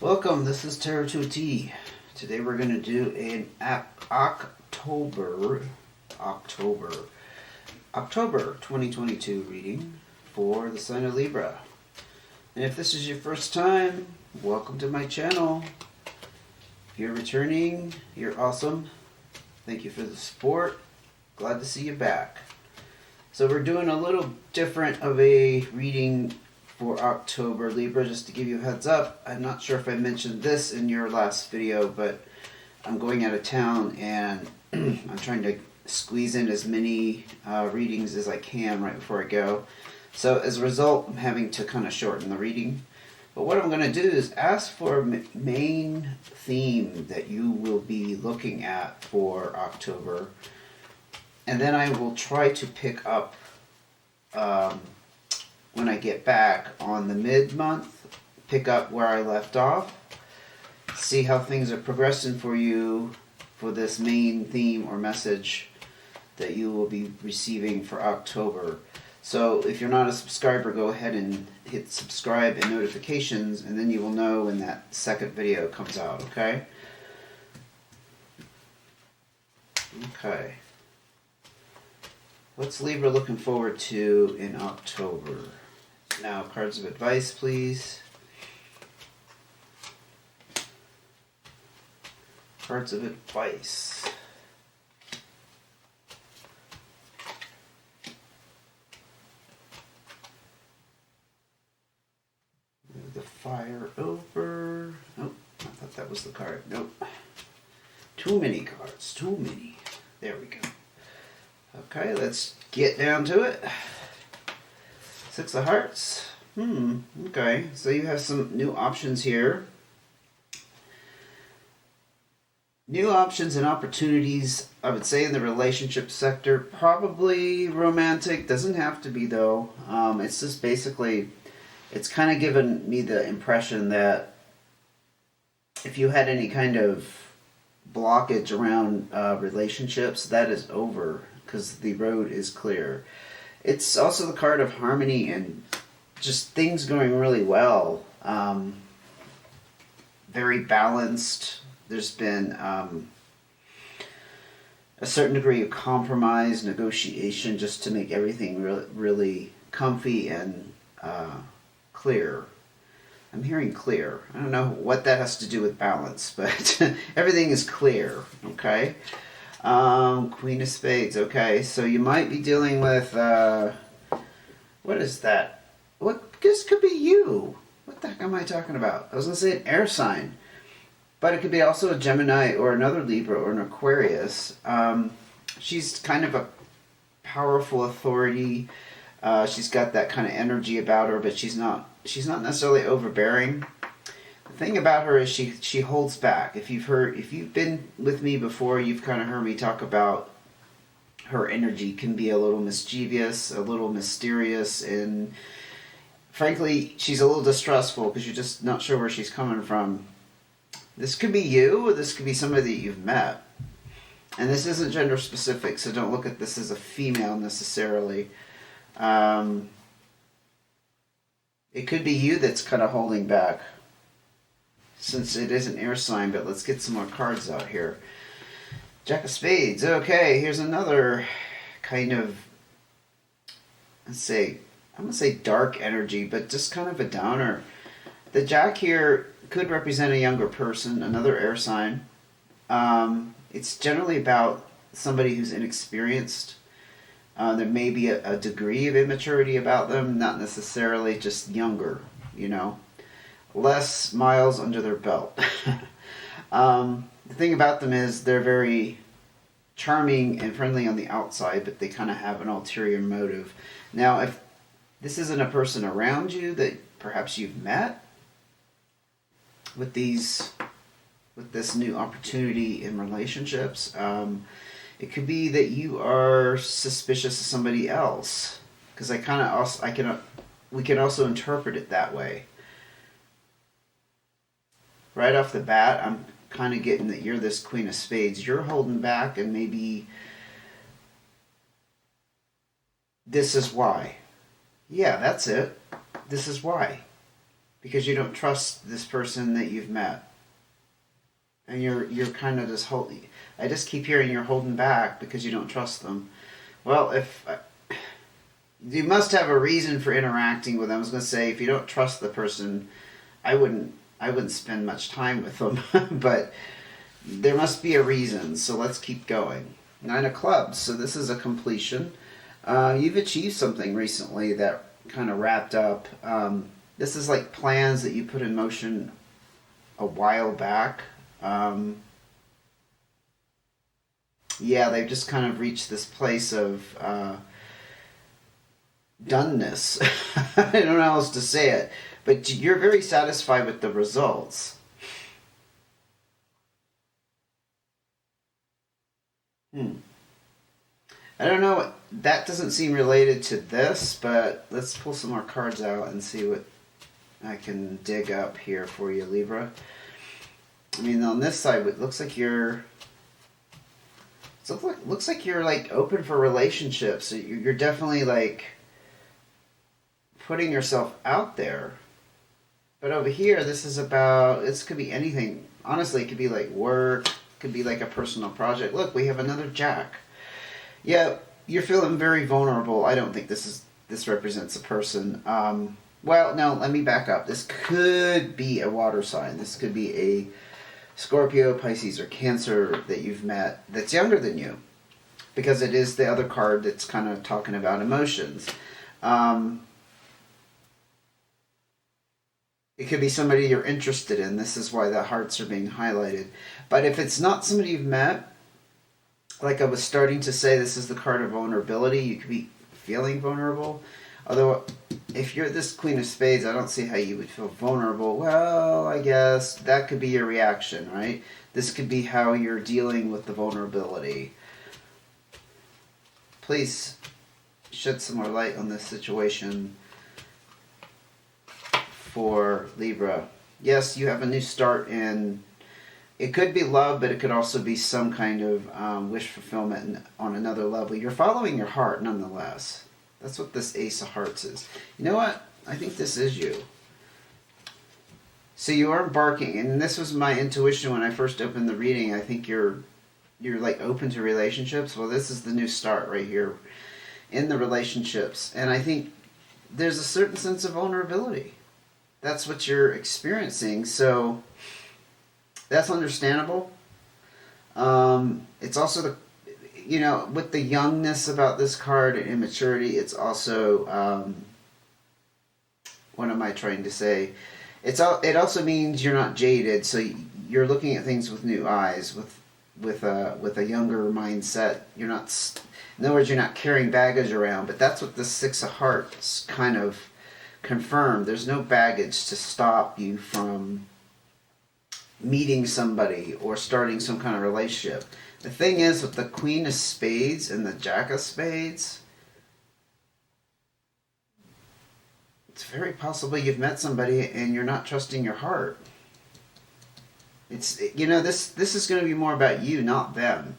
Welcome, this is Tarot 2T. Today we're going to do an October 2022 reading for the sign of Libra. And if this is your first time, welcome to my channel. If you're returning, you're awesome. Thank you for the support. Glad to see you back. So we're doing a little different of a reading for October Libra, just to give you a heads up. I'm not sure if I mentioned this in your last video, but I'm going out of town and I'm trying to squeeze in as many readings as I can right before I go. So as a result, I'm having to kind of shorten the reading. But what I'm going to do is ask for a main theme that you will be looking at for October. And then I will try to pick up when I get back on the mid-month, pick up where I left off, see how things are progressing for you for this main theme or message that you will be receiving for October. So if you're not a subscriber, go ahead and hit subscribe and notifications, and then you will know when that second video comes out, okay? Okay. What's Libra looking forward to in October? Now, cards of advice, please. Cards of advice. Move the fire over. Nope, I thought that was the card. Nope. Too many cards, too many. There we go. Okay, let's get down to it. Six of Hearts. Okay, so you have some new options here. New options and opportunities, I would say, in the relationship sector. Probably romantic. Doesn't have to be, though. It's just basically, it's kind of given me the impression that if you had any kind of blockage around relationships, that is over, because the road is clear. It's also the card of harmony and just things going really well. Very balanced. There's been a certain degree of compromise, negotiation, just to make everything really comfy and clear. I'm hearing clear. I don't know what that has to do with balance, but everything is clear, okay? Queen of Spades. Okay, so you might be dealing with, what is that? This could be you. What the heck am I talking about? I was going to say an air sign, but it could be also a Gemini or another Libra or an Aquarius. She's kind of a powerful authority. She's got that kind of energy about her, but she's not necessarily overbearing. The thing about her is she holds back. If you've been with me before, you've kind of heard me talk about her energy can be a little mischievous, a little mysterious, and frankly, she's a little distrustful because you're just not sure where she's coming from. This could be you, or this could be somebody that you've met. And this isn't gender specific, so don't look at this as a female necessarily. It could be you that's kind of holding back, since it is an air sign, but let's get some more cards out here. Jack of Spades. Okay, here's another kind of, I'm going to say dark energy, but just kind of a downer. The Jack here could represent a younger person, another air sign. It's generally about somebody who's inexperienced. There may be a degree of immaturity about them, not necessarily just younger, you know. Less miles under their belt. The thing about them is they're very charming and friendly on the outside, but they kind of have an ulterior motive. Now, if this isn't a person around you that perhaps you've met with this new opportunity in relationships, it could be that you are suspicious of somebody else, because we can also interpret it that way. Right off the bat, I'm kind of getting that you're this Queen of Spades. You're holding back, and maybe this is why. Yeah, that's it. This is why. because you don't trust this person that you've met, and you're kind of just holding. I just keep hearing you're holding back because you don't trust them. Well, if you must have a reason for interacting with them. I was going to say, if you don't trust the person, I wouldn't spend much time with them, but there must be a reason. So let's keep going. 9 of clubs. So this is a completion. You've achieved something recently that kind of wrapped up. This is like plans that you put in motion a while back. Yeah, they've just kind of reached this place of doneness. I don't know how else to say it, but you're very satisfied with the results. I don't know, that doesn't seem related to this, but let's pull some more cards out and see what I can dig up here for you, Libra. I mean, on this side, it looks like you're like open for relationships. You're definitely like putting yourself out there. But over here, this is about, this could be anything. Honestly, it could be like work, it could be like a personal project. Look, we have another Jack. Yeah, you're feeling very vulnerable. I don't think this represents a person. Well, no, let me back up. This could be a water sign. This could be a Scorpio, Pisces, or Cancer that you've met that's younger than you, because it is the other card that's kind of talking about emotions. It could be somebody you're interested in. This is why the hearts are being highlighted. But if it's not somebody you've met, like I was starting to say, this is the card of vulnerability. You could be feeling vulnerable. Although, if you're this Queen of Spades, I don't see how you would feel vulnerable. Well, I guess that could be your reaction, right? This could be how you're dealing with the vulnerability. Please shed some more light on this situation for Libra. Yes, you have a new start in... It could be love, but it could also be some kind of wish fulfillment on another level. You're following your heart, nonetheless. That's what this Ace of Hearts is. You know what? I think this is you. So you are embarking, and this was my intuition when I first opened the reading. I think you're like open to relationships. Well, this is the new start right here in the relationships. And I think there's a certain sense of vulnerability. That's what you're experiencing. So... that's understandable. It's also the, with the youngness about this card and immaturity, it's also, what am I trying to say? It also means you're not jaded, so you're looking at things with new eyes, with a younger mindset. You're not, in other words, you're not carrying baggage around. But that's what the Six of Hearts kind of confirmed. There's no baggage to stop you from meeting somebody or starting some kind of relationship. The thing is, with the Queen of Spades and the Jack of Spades, it's very possible you've met somebody and you're not trusting your heart. It's, this is going to be more about you, not them.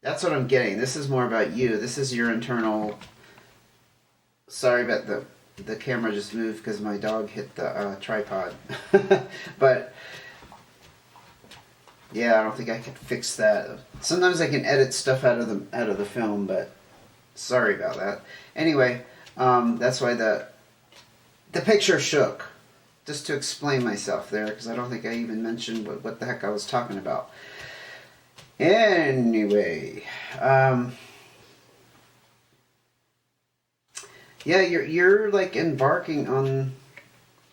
That's what I'm getting. This is more about you. This is your internal... Sorry about the camera just moved because my dog hit the tripod. But yeah, I don't think I can fix that. Sometimes I can edit stuff out of the film, but sorry about that. Anyway, that's why the picture shook. Just to explain myself there, because I don't think I even mentioned what the heck I was talking about. Anyway, yeah, you're like embarking on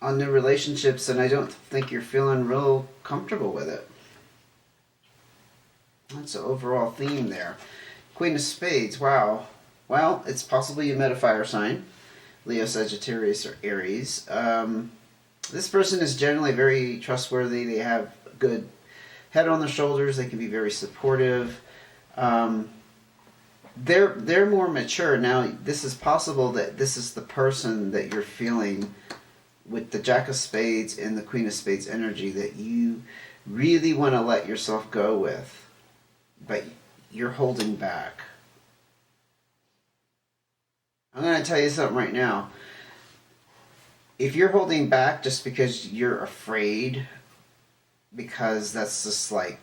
new relationships, and I don't think you're feeling real comfortable with it. That's the overall theme there. Queen of Spades, wow. Well, it's possible you met a fire sign, Leo, Sagittarius, or Aries. This person is generally very trustworthy. They have a good head on their shoulders. They can be very supportive. They're more mature. Now, this is possible that this is the person that you're feeling with the Jack of Spades and the Queen of Spades energy that you really want to let yourself go with, but you're holding back. I'm going to tell you something right now. if you're holding back just because you're afraid, because that's just like,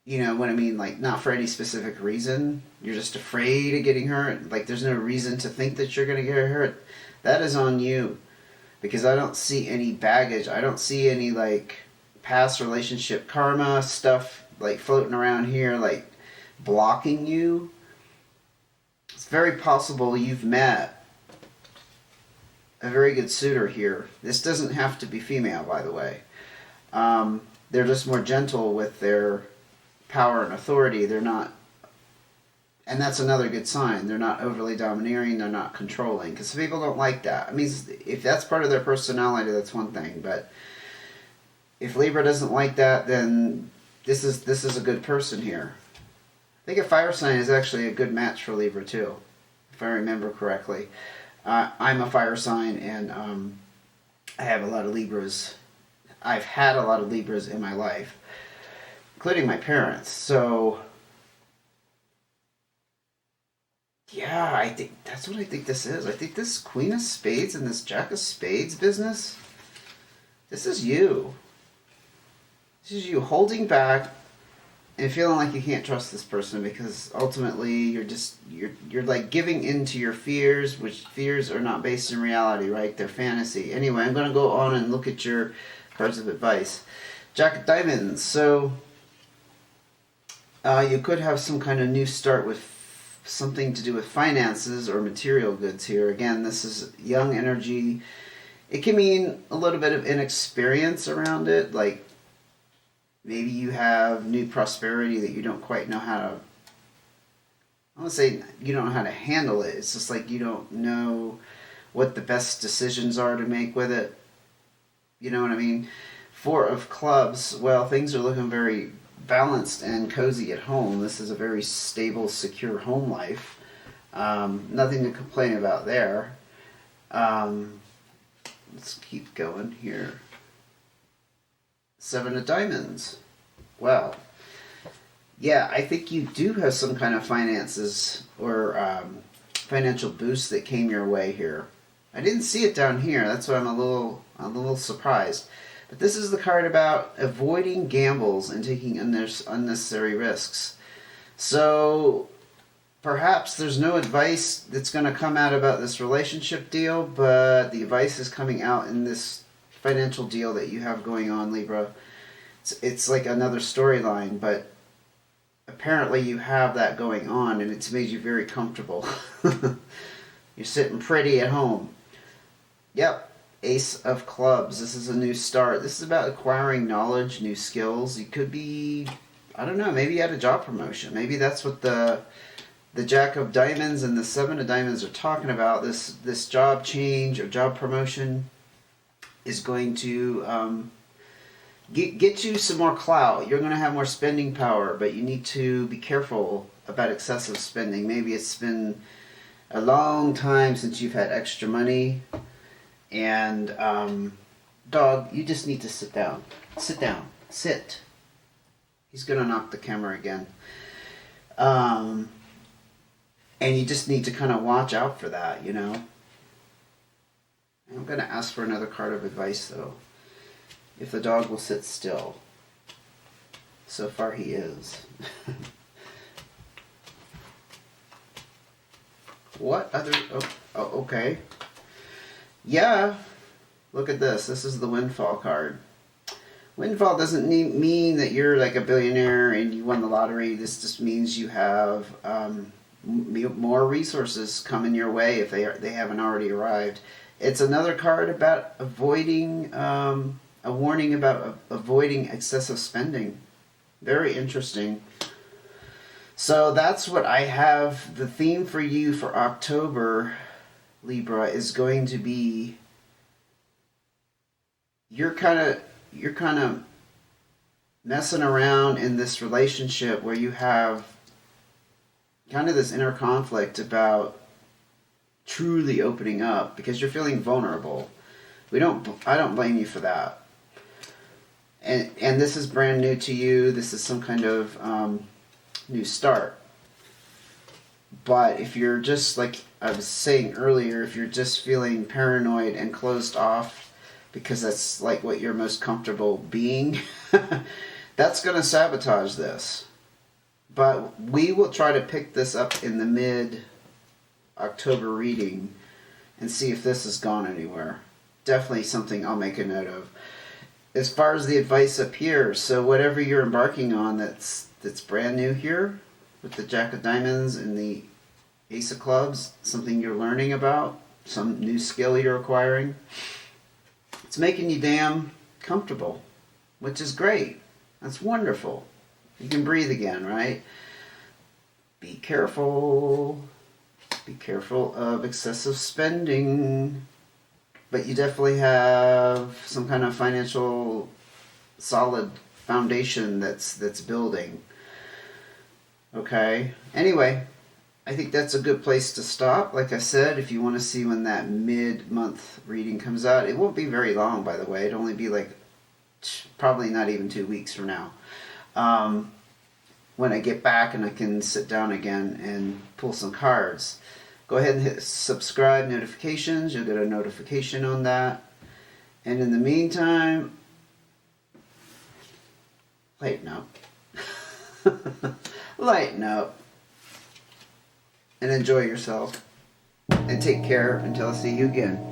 you know what I mean? Like, not for any specific reason. You're just afraid of getting hurt. Like, there's no reason to think that you're going to get hurt. That is on you. Because I don't see any baggage. I don't see any, like, past relationship karma stuff, like, floating around here, like, blocking you. It's very possible you've met a very good suitor here. This doesn't have to be female, by the way. They're just more gentle with their power and authority. They're not, and that's another good sign. They're not overly domineering. They're not controlling, because people don't like that. I mean, if that's part of their personality, that's one thing. But if Libra doesn't like that, then this is a good person here. I think a fire sign is actually a good match for Libra too, if I remember correctly. I'm a fire sign, and I have a lot of Libras. I've had a lot of Libras in my life, including my parents. So, yeah, I think that's what I think this is. I think this Queen of Spades and this Jack of Spades business, this is you. This is you holding back and feeling like you can't trust this person, because ultimately you're like giving in to your fears, which fears are not based in reality, right? They're fantasy. Anyway, I'm going to go on and look at your cards of advice. Jack of Diamonds. So you could have some kind of new start with something to do with finances or material goods here. Again, this is young energy. It can mean a little bit of inexperience around it, like maybe you have new prosperity that you don't quite know how to, I won't say you don't know how to handle it. It's just like you don't know what the best decisions are to make with it. You know what I mean? Four of Clubs, well, things are looking very balanced and cozy at home. This is a very stable, secure home life. Nothing to complain about there. Let's keep going here. Seven of Diamonds. Well, yeah, I think you do have some kind of finances or financial boost that came your way here. I didn't see it down here. That's why I'm a little surprised. But this is the card about avoiding gambles and taking unnecessary risks. So perhaps there's no advice that's going to come out about this relationship deal, but the advice is coming out in this financial deal that you have going on, Libra. It's like another storyline, but apparently you have that going on, and it's made you very comfortable. You're sitting pretty at home. Yep, Ace of Clubs. This is a new start. This is about acquiring knowledge, new skills. You could be, I don't know, maybe you had a job promotion. Maybe that's what the Jack of Diamonds and the Seven of Diamonds are talking about. This job change or job promotion is going to get you some more clout. You're going to have more spending power, but you need to be careful about excessive spending. Maybe it's been a long time since you've had extra money, and dog, you just need to sit down. Sit down. Sit. He's going to knock the camera again. And you just need to kind of watch out for that, you know. I'm going to ask for another card of advice, though. If the dog will sit still. So far he is. What other... Oh, okay. Yeah. Look at this. This is the Windfall card. Windfall doesn't mean that you're like a billionaire and you won the lottery. This just means you have more resources coming your way if they haven't already arrived. It's another card about avoiding, a warning about avoiding excessive spending. Very interesting. So that's what I have. The theme for you for October, Libra, is going to be you're kind of messing around in this relationship where you have kind of this inner conflict about truly opening up because you're feeling vulnerable. I don't blame you for that. And this is brand new to you. This is some kind of new start. But if you're just, like I was saying earlier, if you're just feeling paranoid and closed off because that's like what you're most comfortable being, that's going to sabotage this. But we will try to pick this up in the mid-October reading and see if this has gone anywhere. Definitely something I'll make a note of. As far as the advice up here, so whatever you're embarking on that's brand new here, with the Jack of Diamonds and the Ace of Clubs, something you're learning about, some new skill you're acquiring, it's making you damn comfortable, which is great. That's wonderful. You can breathe again, right? Be careful. Be careful of excessive spending. But you definitely have some kind of financial solid foundation that's building. Okay? Anyway, I think that's a good place to stop. Like I said, if you want to see when that mid-month reading comes out, it won't be very long, by the way. It'll only be like probably not even 2 weeks from now. When I get back and I can sit down again and pull some cards. Go ahead and hit subscribe notifications. You'll get a notification on that. And in the meantime, lighten up. Lighten up. And enjoy yourself. And take care until I see you again.